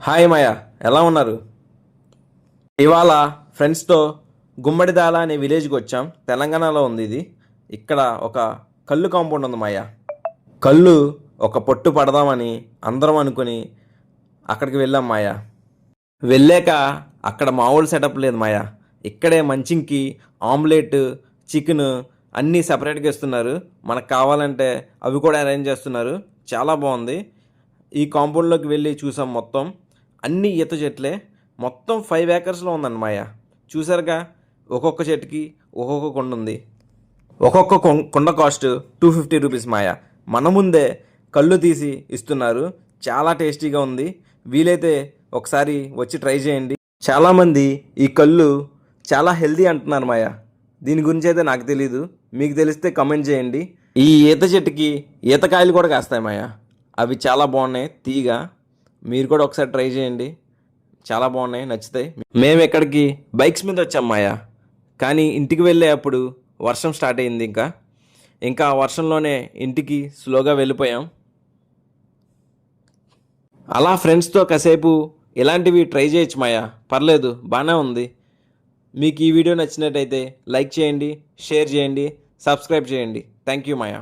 Hi మాయా, ఎలా ఉన్నారు? ఇవాళ ఫ్రెండ్స్తో గుమ్మడిదాల అనే విలేజ్కి వచ్చాం. తెలంగాణలో ఉంది ఇది. ఇక్కడ ఒక కళ్ళు కాంపౌండ్ ఉంది మాయా. కళ్ళు ఒక పొట్టు పడదామని అందరం అనుకుని అక్కడికి వెళ్ళాం మాయా. వెళ్ళాక అక్కడ మామూలు సెటప్ లేదు మాయా. ఇక్కడే మంచింగ్కి ఆమ్లెట్, చికెన్ అన్నీ సపరేట్గా ఇస్తున్నారు. మనకు కావాలంటే అవి కూడా అరేంజ్ చేస్తున్నారు. చాలా బాగుంది. ఈ కాంపౌండ్లోకి వెళ్ళి చూసాం. మొత్తం అన్ని ఈత చెట్లే. మొత్తం 5 ఏకర్స్లో ఉందండి మాయా. చూసారుగా, ఒక్కొక్క చెట్టుకి ఒక్కొక్క కొండ ఉంది. ఒక్కొక్క కొండ కాస్ట్ 250 రూపీస్ మాయా. మన ముందే కళ్ళు తీసి ఇస్తున్నారు. చాలా టేస్టీగా ఉంది. వీలైతే ఒకసారి వచ్చి ట్రై చేయండి. చాలామంది ఈ కళ్ళు చాలా హెల్దీ అంటున్నారు మాయా. దీని గురించి అయితే నాకు తెలీదు. మీకు తెలిస్తే కమెంట్ చేయండి. ఈ ఈత చెట్టుకి ఈతకాయలు కూడా కాస్తాయి మాయా. అవి చాలా బాగున్నాయి తీయగా. మీరు కూడా ఒకసారి ట్రై చేయండి. చాలా బాగున్నాయి, నచ్చుతాయి. మేము ఎక్కడికి బైక్స్ మీద వచ్చాం మాయా. కానీ ఇంటికి వెళ్ళే అప్పుడు వర్షం స్టార్ట్ అయింది. ఇంకా ఆ వర్షంలోనే ఇంటికి స్లోగా వెళ్ళిపోయాం. అలా ఫ్రెండ్స్తో కాసేపు ఇలాంటివి ట్రై చేయొచ్చు మాయా. పర్లేదు, బాగానే ఉంది. మీకు ఈ వీడియో నచ్చినట్టయితే లైక్ చేయండి, షేర్ చేయండి, సబ్స్క్రైబ్ చేయండి. Thank you Maya.